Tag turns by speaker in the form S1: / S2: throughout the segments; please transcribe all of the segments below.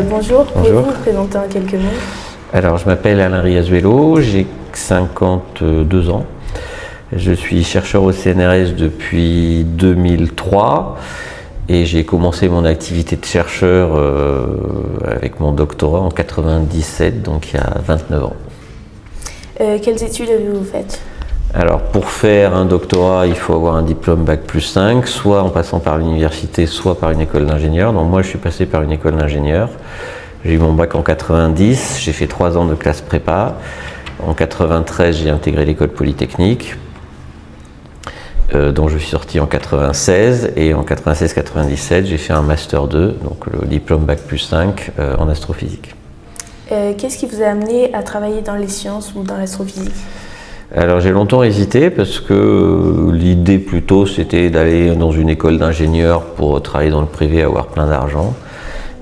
S1: Bonjour,
S2: Bonjour.
S1: pouvez-vous vous présenter en quelques mots?
S2: Alors, je m'appelle Alain Riazuelo, j'ai 52 ans. Je suis chercheur au CNRS depuis 2003 et j'ai commencé mon activité de chercheur avec mon doctorat en 97, donc il y a 29 ans.
S1: Quelles études avez-vous faites?
S2: Alors, pour faire un doctorat, il faut avoir un diplôme Bac+5, soit en passant par l'université, soit par une école d'ingénieur. Donc moi, je suis passé par une école d'ingénieur. J'ai eu mon bac en 90, j'ai fait 3 ans de classe prépa. En 93, j'ai intégré l'école polytechnique, dont je suis sorti en 96. Et en 96-97, j'ai fait un Master 2, donc le diplôme Bac+5 en astrophysique.
S1: Qu'est-ce qui vous a amené à travailler dans les sciences ou dans l'astrophysique?
S2: Alors j'ai longtemps hésité parce que l'idée plutôt c'était d'aller dans une école d'ingénieur pour travailler dans le privé, avoir plein d'argent.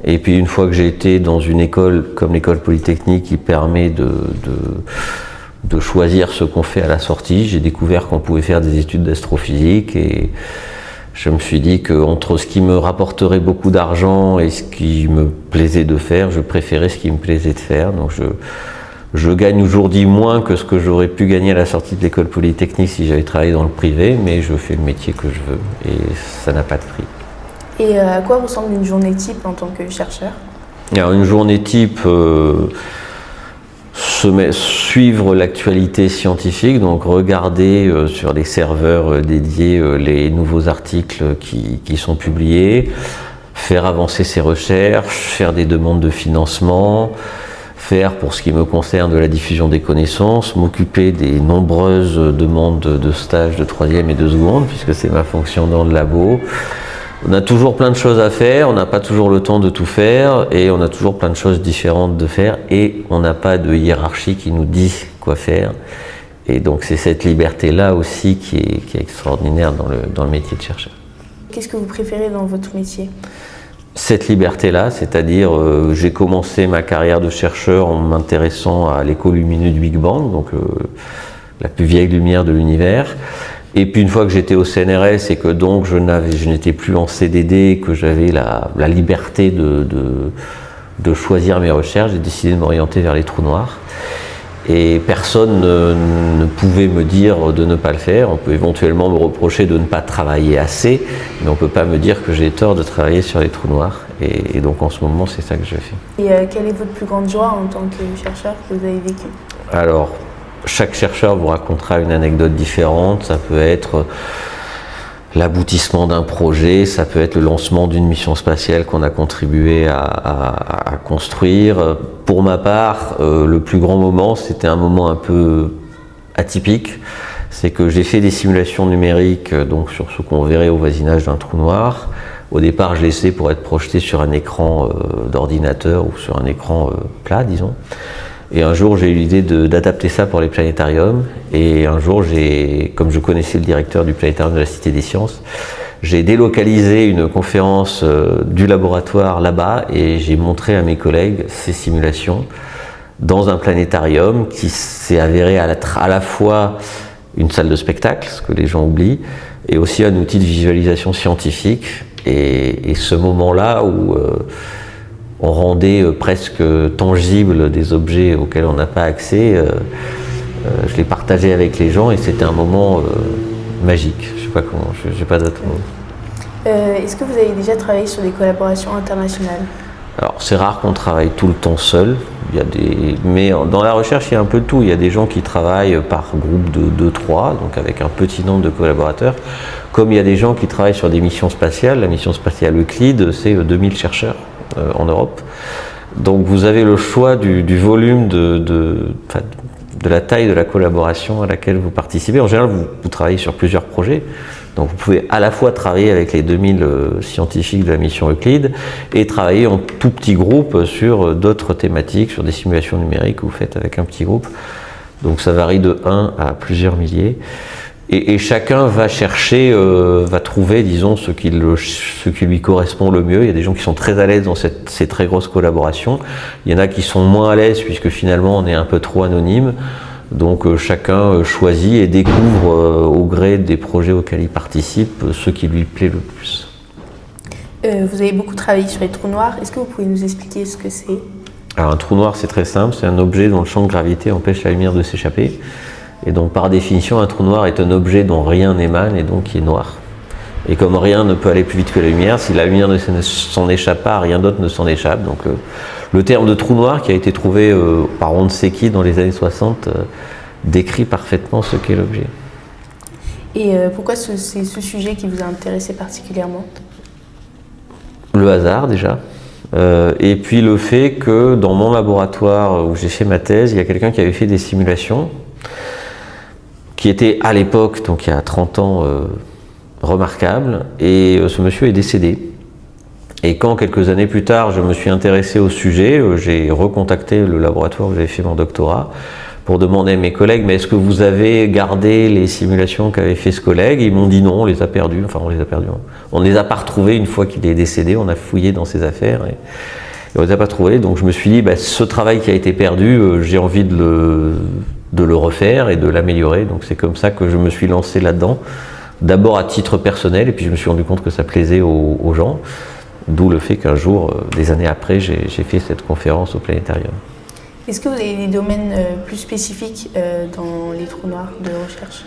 S2: Et puis une fois que j'ai été dans une école comme l'école polytechnique qui permet de choisir ce qu'on fait à la sortie, j'ai découvert qu'on pouvait faire des études d'astrophysique et je me suis dit qu'entre ce qui me rapporterait beaucoup d'argent et ce qui me plaisait de faire, je préférais ce qui me plaisait de faire. Donc je gagne aujourd'hui moins que ce que j'aurais pu gagner à la sortie de l'école polytechnique si j'avais travaillé dans le privé, mais je fais le métier que je veux et ça n'a pas de prix.
S1: Et à quoi ressemble une journée type en tant que chercheur?
S2: Alors une journée type, suivre l'actualité scientifique, donc regarder sur des serveurs dédiés les nouveaux articles qui sont publiés, faire avancer ses recherches, faire des demandes de financement, faire pour ce qui me concerne de la diffusion des connaissances, m'occuper des nombreuses demandes de stage de 3e et de seconde, puisque c'est ma fonction dans le labo. On a toujours plein de choses à faire, on n'a pas toujours le temps de tout faire et on a toujours plein de choses différentes de faire et on n'a pas de hiérarchie qui nous dit quoi faire. Et donc c'est cette liberté-là aussi qui est extraordinaire dans le métier de chercheur.
S1: Qu'est-ce que vous préférez dans votre métier?
S2: Cette liberté-là, c'est-à-dire j'ai commencé ma carrière de chercheur en m'intéressant à l'écho lumineux du Big Bang, donc la plus vieille lumière de l'univers. Et puis une fois que j'étais au CNRS et que donc je n'étais plus en CDD, que j'avais la liberté de choisir mes recherches, j'ai décidé de m'orienter vers les trous noirs. Et personne ne pouvait me dire de ne pas le faire. On peut éventuellement me reprocher de ne pas travailler assez, mais on ne peut pas me dire que j'ai tort de travailler sur les trous noirs. Et donc en ce moment, c'est ça que je fais.
S1: Et quelle est votre plus grande joie en tant que chercheur que vous avez vécu?
S2: Alors, chaque chercheur vous racontera une anecdote différente. Ça peut être l'aboutissement d'un projet, ça peut être le lancement d'une mission spatiale qu'on a contribué à construire. Pour ma part, le plus grand moment, c'était un moment un peu atypique. C'est que j'ai fait des simulations numériques donc sur ce qu'on verrait au voisinage d'un trou noir. Au départ, je l'ai essayé pour être projeté sur un écran d'ordinateur ou sur un écran plat, disons. Et un jour, j'ai eu l'idée d'adapter ça pour les planétariums. Et un jour, comme je connaissais le directeur du planétarium de la Cité des Sciences, j'ai délocalisé une conférence du laboratoire là-bas et j'ai montré à mes collègues ces simulations dans un planétarium qui s'est avéré à la fois une salle de spectacle, ce que les gens oublient, et aussi un outil de visualisation scientifique. Et ce moment-là où on rendait presque tangible des objets auxquels on n'a pas accès. Je l'ai partagé avec les gens et c'était un moment magique. Je sais pas comment, j'ai pas d'autre mot.
S1: Est-ce que vous avez déjà travaillé sur des collaborations internationales?
S2: Alors c'est rare qu'on travaille tout le temps seul. Mais dans la recherche, il y a un peu de tout. Il y a des gens qui travaillent par groupe de 2-3, donc avec un petit nombre de collaborateurs. Comme il y a des gens qui travaillent sur des missions spatiales. La mission spatiale Euclide, c'est 2000 chercheurs en Europe. Donc vous avez le choix du volume de la taille de la collaboration à laquelle vous participez. En général, vous travaillez sur plusieurs projets. Donc vous pouvez à la fois travailler avec les 2000 scientifiques de la mission Euclide et travailler en tout petit groupe sur d'autres thématiques, sur des simulations numériques que vous faites avec un petit groupe. Donc ça varie de 1 à plusieurs milliers. Et chacun va chercher, va trouver, disons, ce qui lui correspond le mieux. Il y a des gens qui sont très à l'aise dans ces très grosses collaborations. Il y en a qui sont moins à l'aise puisque finalement on est un peu trop anonyme. Donc chacun choisit et découvre au gré des projets auxquels il participe ce qui lui plaît le plus.
S1: Vous avez beaucoup travaillé sur les trous noirs. Est-ce que vous pouvez nous expliquer ce que c'est?
S2: Alors un trou noir, c'est très simple, c'est un objet dont le champ de gravité empêche la lumière de s'échapper. Et donc par définition, un trou noir est un objet dont rien n'émane et donc qui est noir. Et comme rien ne peut aller plus vite que la lumière, si la lumière ne s'en échappe pas, rien d'autre ne s'en échappe. Donc le terme de trou noir qui a été trouvé par on ne sait qui dans les années 60 décrit parfaitement ce qu'est l'objet.
S1: Et pourquoi c'est ce sujet qui vous a intéressé particulièrement?
S2: Le hasard déjà. Et puis le fait que dans mon laboratoire où j'ai fait ma thèse, il y a quelqu'un qui avait fait des simulations qui étaient à l'époque, donc il y a 30 ans, remarquables, et ce monsieur est décédé. Et quand quelques années plus tard je me suis intéressé au sujet, j'ai recontacté le laboratoire où j'avais fait mon doctorat pour demander à mes collègues, mais est-ce que vous avez gardé les simulations qu'avait fait ce collègue? Ils m'ont dit non, on les a perdues, enfin on les a perdues. On ne les a pas retrouvées une fois qu'il est décédé, on a fouillé dans ses affaires et on ne les a pas trouvées. Donc je me suis dit, ce travail qui a été perdu, j'ai envie de le refaire et de l'améliorer. Donc c'est comme ça que je me suis lancé là-dedans, d'abord à titre personnel, et puis je me suis rendu compte que ça plaisait aux gens, d'où le fait qu'un jour, des années après, j'ai fait cette conférence au Planétarium.
S1: Est-ce que vous avez des domaines plus spécifiques dans les trous noirs de recherche?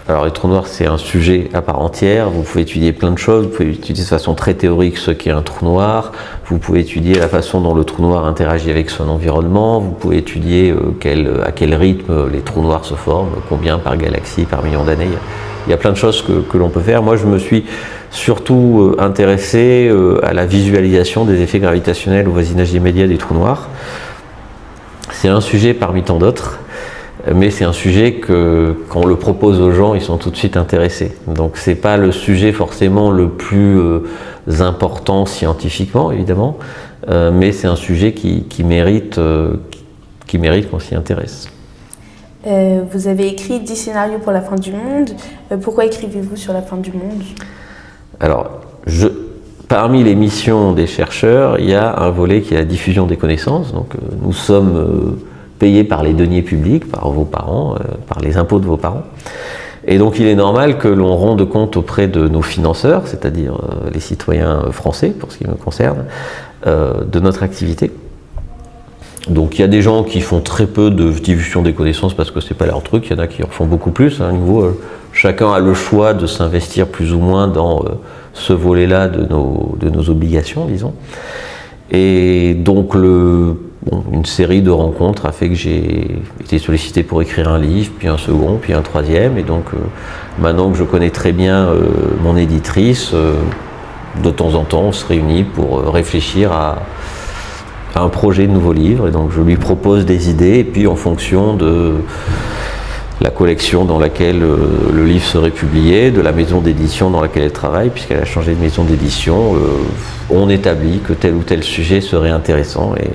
S2: Alors les trous noirs, c'est un sujet à part entière. Vous pouvez étudier plein de choses. Vous pouvez étudier de façon très théorique ce qu'est un trou noir. Vous pouvez étudier la façon dont le trou noir interagit avec son environnement. Vous pouvez étudier à quel rythme les trous noirs se forment, combien par galaxie, par million d'années. Il y a plein de choses que l'on peut faire. Moi, je me suis surtout intéressé à la visualisation des effets gravitationnels au voisinage immédiat des trous noirs. C'est un sujet parmi tant d'autres, mais c'est un sujet que, quand on le propose aux gens, ils sont tout de suite intéressés. Donc c'est pas le sujet forcément le plus important scientifiquement, évidemment, mais c'est un sujet qui mérite qu'on s'y intéresse.
S1: Vous avez écrit 10 scénarios pour la fin du monde. Pourquoi écrivez-vous sur la fin du monde?
S2: Alors, parmi les missions des chercheurs, il y a un volet qui est la diffusion des connaissances. Donc, nous sommes payés par les deniers publics, par vos parents, par les impôts de vos parents. Et donc, il est normal que l'on rende compte auprès de nos financeurs, c'est-à-dire les citoyens français, pour ce qui me concerne, de notre activité. Donc, il y a des gens qui font très peu de diffusion des connaissances parce que c'est pas leur truc. Il y en a qui en font beaucoup plus. À nouveau, chacun a le choix de s'investir plus ou moins dans ce volet-là de nos obligations, disons. Et donc une série de rencontres a fait que j'ai été sollicité pour écrire un livre, puis un second, puis un troisième. Et donc maintenant que je connais très bien mon éditrice, de temps en temps on se réunit pour réfléchir à un projet de nouveau livre. Et donc je lui propose des idées, et puis en fonction de la collection dans laquelle le livre serait publié, de la maison d'édition dans laquelle elle travaille, puisqu'elle a changé de maison d'édition, on établit que tel ou tel sujet serait intéressant. Et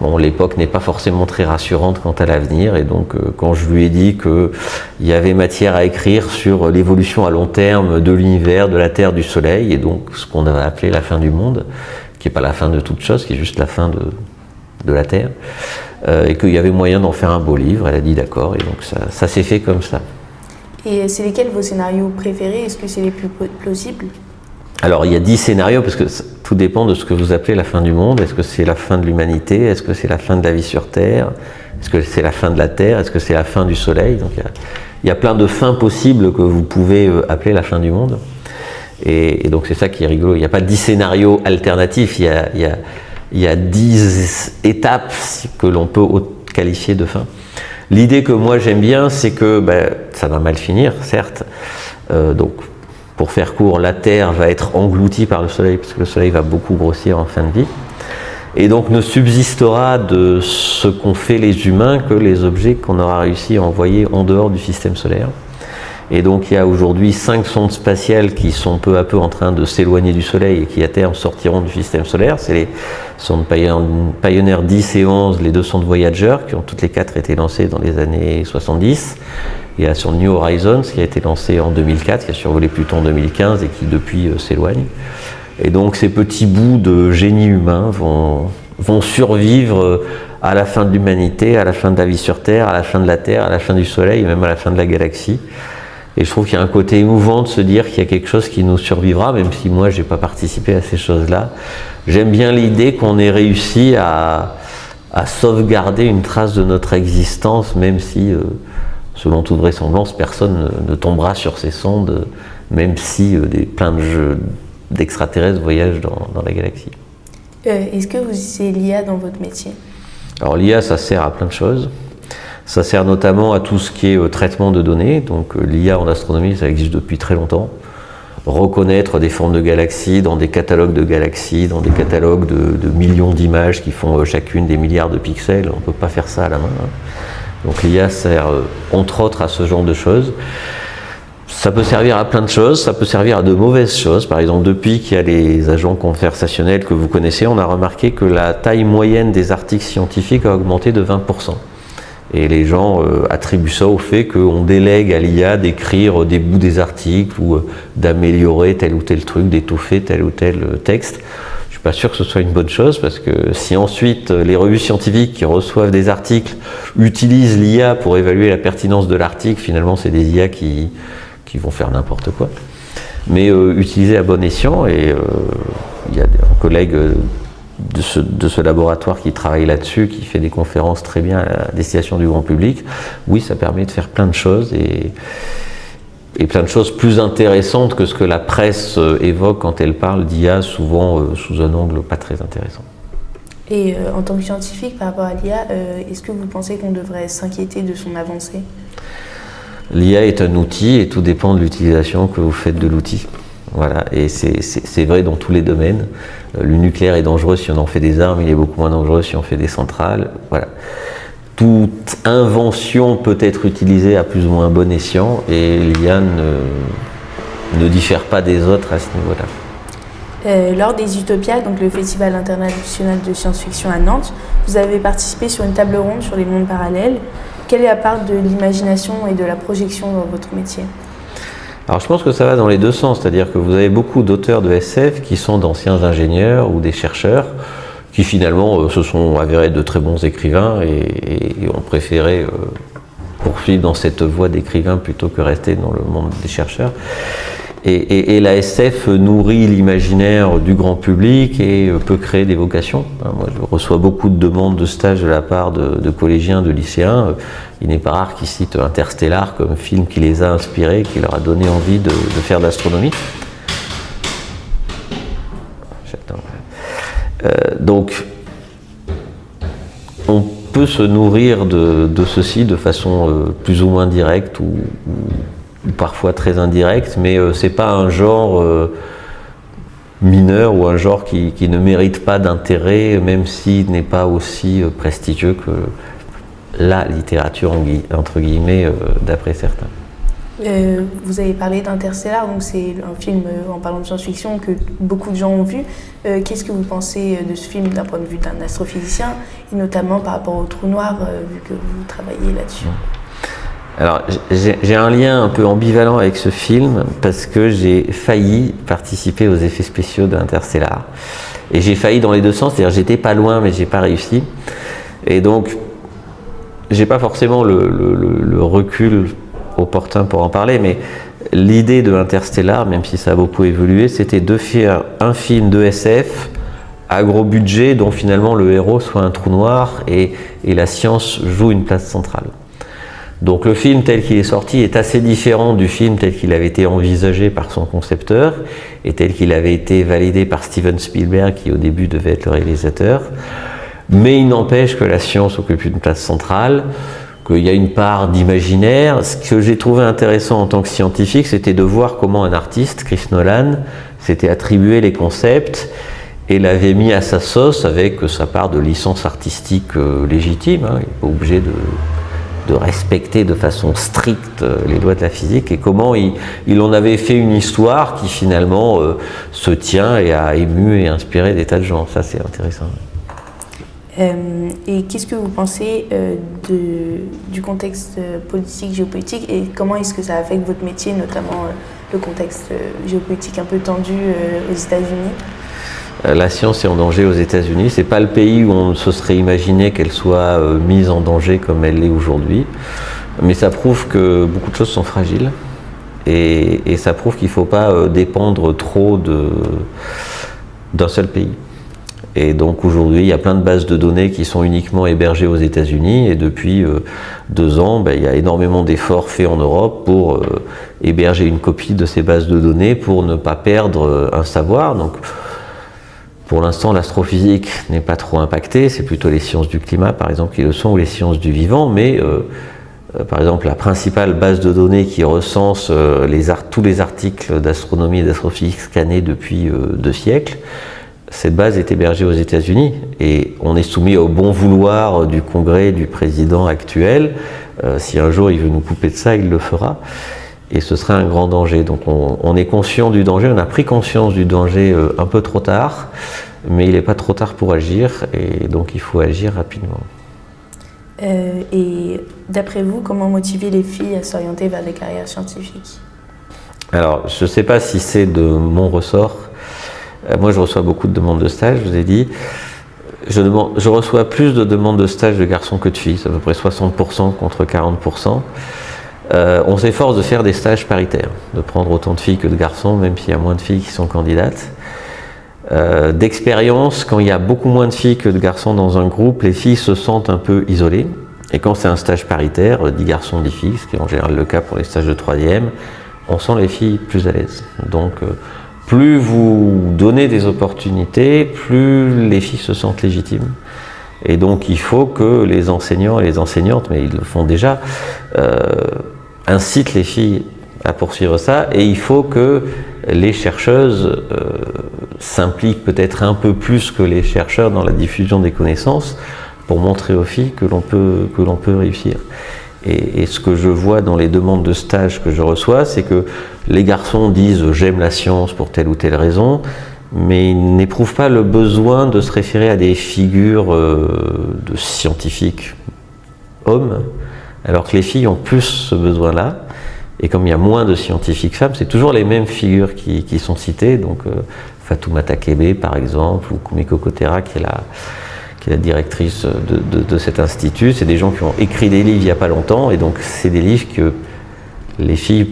S2: bon, l'époque n'est pas forcément très rassurante quant à l'avenir, et donc quand je lui ai dit qu'il y avait matière à écrire sur l'évolution à long terme de l'univers, de la Terre, du Soleil, et donc ce qu'on avait appelé la fin du monde, qui n'est pas la fin de toute chose, qui est juste la fin de la Terre, et qu'il y avait moyen d'en faire un beau livre. Elle a dit d'accord, et donc ça s'est fait comme ça.
S1: Et c'est lesquels vos scénarios préférés? Est-ce que c'est les plus plausibles?
S2: Alors il y a 10 scénarios, parce que tout dépend de ce que vous appelez la fin du monde. Est-ce que c'est la fin de l'humanité? Est-ce que c'est la fin de la vie sur Terre? Est-ce que c'est la fin de la Terre? Est-ce que c'est la fin du Soleil? Donc il y a plein de fins possibles que vous pouvez appeler la fin du monde. Et donc c'est ça qui est rigolo. Il n'y a pas 10 scénarios alternatifs, il y a 10 étapes que l'on peut qualifier de fin. L'idée que moi j'aime bien, c'est que ça va mal finir, certes. Donc pour faire court, la Terre va être engloutie par le Soleil, parce que le Soleil va beaucoup grossir en fin de vie. Et donc ne subsistera de ce qu'ont fait les humains que les objets qu'on aura réussi à envoyer en dehors du système solaire. Et donc il y a aujourd'hui 5 sondes spatiales qui sont peu à peu en train de s'éloigner du Soleil et qui à terme sortiront du système solaire. C'est les sondes Pioneer 10 et 11, les 2 sondes Voyager, qui ont toutes les 4 été lancées dans les années 70. Il y a la sonde New Horizons qui a été lancée en 2004, qui a survolé Pluton en 2015 et qui depuis s'éloigne. Et donc ces petits bouts de génie humain vont survivre à la fin de l'humanité, à la fin de la vie sur Terre, à la fin de la Terre, à la fin du Soleil et même à la fin de la galaxie. Et je trouve qu'il y a un côté émouvant de se dire qu'il y a quelque chose qui nous survivra, même si moi je n'ai pas participé à ces choses-là. J'aime bien l'idée qu'on ait réussi à sauvegarder une trace de notre existence, même si, selon toute vraisemblance, personne ne tombera sur ces sondes, même si plein de jeux d'extraterrestres voyagent dans la galaxie.
S1: Est-ce que vous utilisez l'IA dans votre métier?
S2: Alors l'IA, ça sert à plein de choses. Ça sert notamment à tout ce qui est traitement de données. Donc l'IA en astronomie, ça existe depuis très longtemps. Reconnaître des formes de galaxies dans des catalogues de galaxies, dans des catalogues de millions d'images qui font chacune des milliards de pixels. On ne peut pas faire ça à la main. Donc l'IA sert entre autres à ce genre de choses. Ça peut servir à plein de choses, ça peut servir à de mauvaises choses. Par exemple, depuis qu'il y a les agents conversationnels que vous connaissez, on a remarqué que la taille moyenne des articles scientifiques a augmenté de 20%. Et les gens attribuent ça au fait qu'on délègue à l'IA d'écrire des bouts des articles ou d'améliorer tel ou tel truc, d'étoffer tel ou tel texte. Je ne suis pas sûr que ce soit une bonne chose, parce que si ensuite les revues scientifiques qui reçoivent des articles utilisent l'IA pour évaluer la pertinence de l'article, finalement c'est des IA qui vont faire n'importe quoi. Mais utilisés à bon escient, et il y a un collègue de ce laboratoire qui travaille là-dessus, qui fait des conférences très bien à destination du grand public. Oui, ça permet de faire plein de choses, et plein de choses plus intéressantes que ce que la presse évoque quand elle parle d'IA, souvent sous un angle pas très intéressant.
S1: Et en tant que scientifique, par rapport à l'IA, est-ce que vous pensez qu'on devrait s'inquiéter de son avancée?
S2: L'IA est un outil et tout dépend de l'utilisation que vous faites de l'outil. Voilà, et c'est vrai dans tous les domaines. Le nucléaire est dangereux si on en fait des armes, il est beaucoup moins dangereux si on fait des centrales. Voilà. Toute invention peut être utilisée à plus ou moins bon escient, et l'IA ne diffère pas des autres à ce niveau-là.
S1: Lors des Utopias, donc le Festival international de science-fiction à Nantes, vous avez participé sur une table ronde sur les mondes parallèles. Quelle est la part de l'imagination et de la projection dans votre métier?
S2: Alors je pense que ça va dans les deux sens, c'est-à-dire que vous avez beaucoup d'auteurs de SF qui sont d'anciens ingénieurs ou des chercheurs qui finalement se sont avérés de très bons écrivains et ont préféré poursuivre dans cette voie d'écrivain plutôt que rester dans le monde des chercheurs. Et la SF nourrit l'imaginaire du grand public et peut créer des vocations. Moi, je reçois beaucoup de demandes de stage de la part de collégiens, de lycéens. Il n'est pas rare qu'ils citent Interstellar comme film qui les a inspirés, qui leur a donné envie de faire de l'astronomie. Donc, on peut se nourrir de ceci de façon plus ou moins directe ou parfois très indirecte, mais c'est pas un genre mineur ou un genre qui ne mérite pas d'intérêt, même s'il n'est pas aussi prestigieux que la littérature entre guillemets d'après certains.
S1: Vous avez parlé d'Interstellar, donc c'est un film en parlant de science-fiction que beaucoup de gens ont vu. Qu'est-ce que vous pensez de ce film d'un point de vue d'un astrophysicien, et notamment par rapport au trou noir, vu que vous travaillez là-dessus?
S2: Alors, j'ai un lien un peu ambivalent avec ce film parce que j'ai failli participer aux effets spéciaux d'Interstellar. Et j'ai failli dans les deux sens, c'est-à-dire j'étais pas loin mais j'ai pas réussi. Et donc, j'ai pas forcément le recul opportun pour en parler, mais l'idée de Interstellar, même si ça a beaucoup évolué, c'était de faire un film de SF à gros budget dont finalement le héros soit un trou noir et la science joue une place centrale. Donc le film tel qu'il est sorti est assez différent du film tel qu'il avait été envisagé par son concepteur et tel qu'il avait été validé par Steven Spielberg qui au début devait être le réalisateur. Mais il n'empêche que la science occupe une place centrale, qu'il y a une part d'imaginaire. Ce que j'ai trouvé intéressant en tant que scientifique, c'était de voir comment un artiste, Chris Nolan, s'était attribué les concepts et l'avait mis à sa sauce avec sa part de licence artistique légitime. Il n'est pas obligé de respecter de façon stricte les lois de la physique, et comment il en avait fait une histoire qui finalement se tient et a ému et inspiré des tas de gens. Ça, c'est intéressant.
S1: Et qu'est-ce que vous pensez du contexte politique, géopolitique, et comment est-ce que ça affecte votre métier, notamment le contexte géopolitique un peu tendu aux États-Unis?
S2: La science est en danger aux États-Unis. C'est pas le pays où on se serait imaginé qu'elle soit mise en danger comme elle l'est aujourd'hui. Mais ça prouve que beaucoup de choses sont fragiles et ça prouve qu'il ne faut pas dépendre trop d'un seul pays. Et donc aujourd'hui, il y a plein de bases de données qui sont uniquement hébergées aux États-Unis, et depuis 2 ans, il y a énormément d'efforts faits en Europe pour héberger une copie de ces bases de données pour ne pas perdre un savoir. Donc, pour l'instant, l'astrophysique n'est pas trop impactée, c'est plutôt les sciences du climat, par exemple, qui le sont, ou les sciences du vivant, mais par exemple, la principale base de données qui recense tous les articles d'astronomie et d'astrophysique scannés depuis 2 siècles, cette base est hébergée aux États-Unis, et on est soumis au bon vouloir du Congrès, du président actuel. Si un jour il veut nous couper de ça, il le fera. Et ce serait un grand danger. Donc on est conscient du danger, on a pris conscience du danger un peu trop tard, mais il n'est pas trop tard pour agir, et donc il faut agir rapidement.
S1: Et d'après vous, comment motiver les filles à s'orienter vers des carrières scientifiques?
S2: Alors, je ne sais pas si c'est de mon ressort. Moi, je reçois beaucoup de demandes de stage, je vous ai dit. Je reçois plus de demandes de stage de garçons que de filles, c'est à peu près 60% contre 40%. On s'efforce de faire des stages paritaires, de prendre autant de filles que de garçons, même s'il y a moins de filles qui sont candidates. D'expérience, quand il y a beaucoup moins de filles que de garçons dans un groupe, les filles se sentent un peu isolées. Et quand c'est un stage paritaire, 10 garçons, 10 filles, ce qui est en général le cas pour les stages de 3e, on sent les filles plus à l'aise. Donc, plus vous donnez des opportunités, plus les filles se sentent légitimes. Et donc il faut que les enseignants et les enseignantes, mais ils le font déjà, incitent les filles à poursuivre ça, et il faut que les chercheuses s'impliquent peut-être un peu plus que les chercheurs dans la diffusion des connaissances pour montrer aux filles que l'on peut réussir. Et ce que je vois dans les demandes de stage que je reçois, c'est que les garçons disent « j'aime la science pour telle ou telle raison », mais ils n'éprouvent pas le besoin de se référer à des figures de scientifiques hommes, alors que les filles ont plus ce besoin-là. Et comme il y a moins de scientifiques femmes, c'est toujours les mêmes figures qui sont citées, donc Fatoumata Kébé par exemple, ou Kumiko Kotera qui est la directrice de cet institut. C'est des gens qui ont écrit des livres il n'y a pas longtemps, et donc c'est des livres que les filles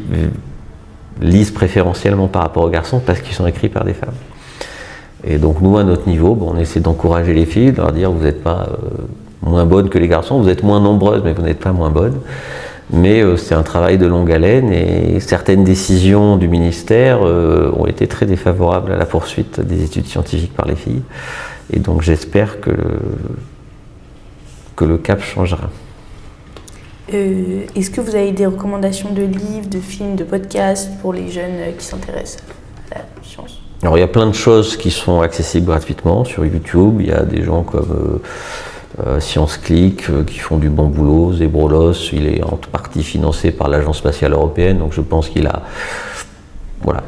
S2: lisent préférentiellement par rapport aux garçons parce qu'ils sont écrits par des femmes. Et donc nous, à notre niveau, on essaie d'encourager les filles, de leur dire vous n'êtes pas moins bonnes que les garçons, vous êtes moins nombreuses, mais vous n'êtes pas moins bonnes. Mais c'est un travail de longue haleine, et certaines décisions du ministère ont été très défavorables à la poursuite des études scientifiques par les filles. Et donc j'espère que le cap changera.
S1: Est-ce que vous avez des recommandations de livres, de films, de podcasts pour les jeunes qui s'intéressent à la science?
S2: Alors il y a plein de choses qui sont accessibles gratuitement sur YouTube. Il y a des gens comme ScienceClick qui font du bon boulot. Zebrolos, il est en partie financé par l'Agence spatiale européenne, donc je pense qu'il a... Voilà.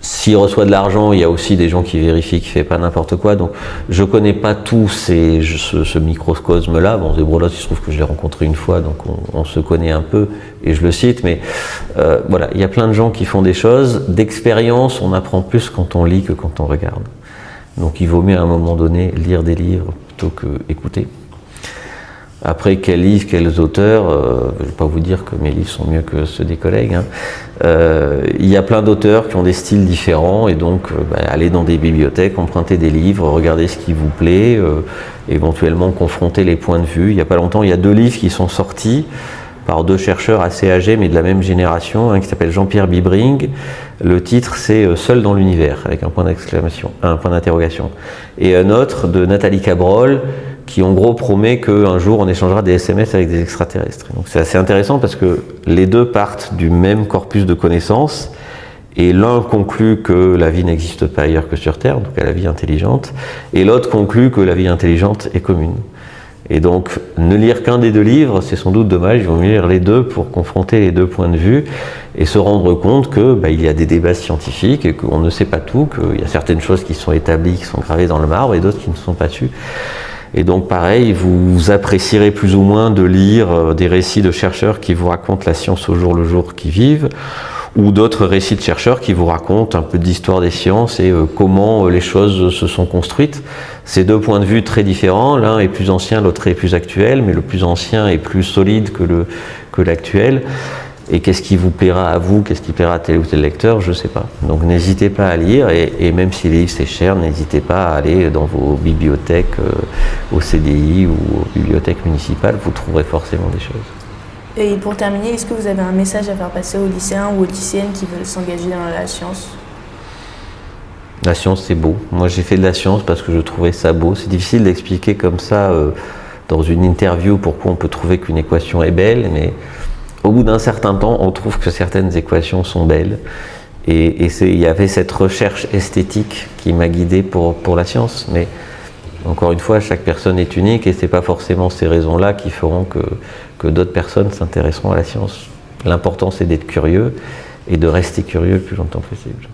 S2: S'il reçoit de l'argent, il y a aussi des gens qui vérifient qu'il ne fait pas n'importe quoi. Donc je ne connais pas tout ce microcosme-là. Bon, Zebrolos, il se trouve que je l'ai rencontré une fois, donc on se connaît un peu, et je le cite. Mais voilà, il y a plein de gens qui font des choses. D'expérience, on apprend plus quand on lit que quand on regarde. Donc il vaut mieux à un moment donné lire des livres plutôt qu'écouter. Après, quels livres, quels auteurs, je ne vais pas vous dire que mes livres sont mieux que ceux des collègues. Il y a plein d'auteurs qui ont des styles différents, et donc allez dans des bibliothèques, empruntez des livres, regardez ce qui vous plaît, éventuellement confronter les points de vue. Il n'y a pas longtemps, il y a 2 livres qui sont sortis par 2 chercheurs assez âgés mais de la même génération, un qui s'appelle Jean-Pierre Bibring. Le titre c'est Seul dans l'univers, avec un point d'exclamation, un point d'interrogation. Et un autre de Nathalie Cabrol, qui en gros promet qu'un jour on échangera des SMS avec des extraterrestres. Donc c'est assez intéressant parce que les 2 partent du même corpus de connaissances, et l'un conclut que la vie n'existe pas ailleurs que sur Terre, donc la vie intelligente, et l'autre conclut que la vie intelligente est commune. Et donc ne lire qu'un des 2 livres, c'est sans doute dommage, il vaut mieux lire les 2 pour confronter les 2 points de vue et se rendre compte que il y a des débats scientifiques et qu'on ne sait pas tout, qu'il y a certaines choses qui sont établies, qui sont gravées dans le marbre, et d'autres qui ne sont pas sues. Et donc pareil, vous apprécierez plus ou moins de lire des récits de chercheurs qui vous racontent la science au jour le jour qu'ils vivent, ou d'autres récits de chercheurs qui vous racontent un peu d'histoire des sciences et comment les choses se sont construites. C'est 2 points de vue très différents, l'un est plus ancien, l'autre est plus actuel, mais le plus ancien est plus solide que l'actuel. Et qu'est-ce qui vous plaira à vous, qu'est-ce qui plaira à tel ou tel lecteur, je ne sais pas. Donc n'hésitez pas à lire, et même si les livres c'est cher, n'hésitez pas à aller dans vos bibliothèques, au CDI ou aux bibliothèques municipales, vous trouverez forcément des choses.
S1: Et pour terminer, est-ce que vous avez un message à faire passer aux lycéens ou aux lycéennes qui veulent s'engager dans la science?
S2: La science, c'est beau. Moi, j'ai fait de la science parce que je trouvais ça beau. C'est difficile d'expliquer comme ça dans une interview pourquoi on peut trouver qu'une équation est belle, mais au bout d'un certain temps, on trouve que certaines équations sont belles. Et il y avait cette recherche esthétique qui m'a guidé pour la science. Mais encore une fois, chaque personne est unique et ce n'est pas forcément ces raisons-là qui feront que d'autres personnes s'intéresseront à la science. L'important, c'est d'être curieux et de rester curieux le plus longtemps possible.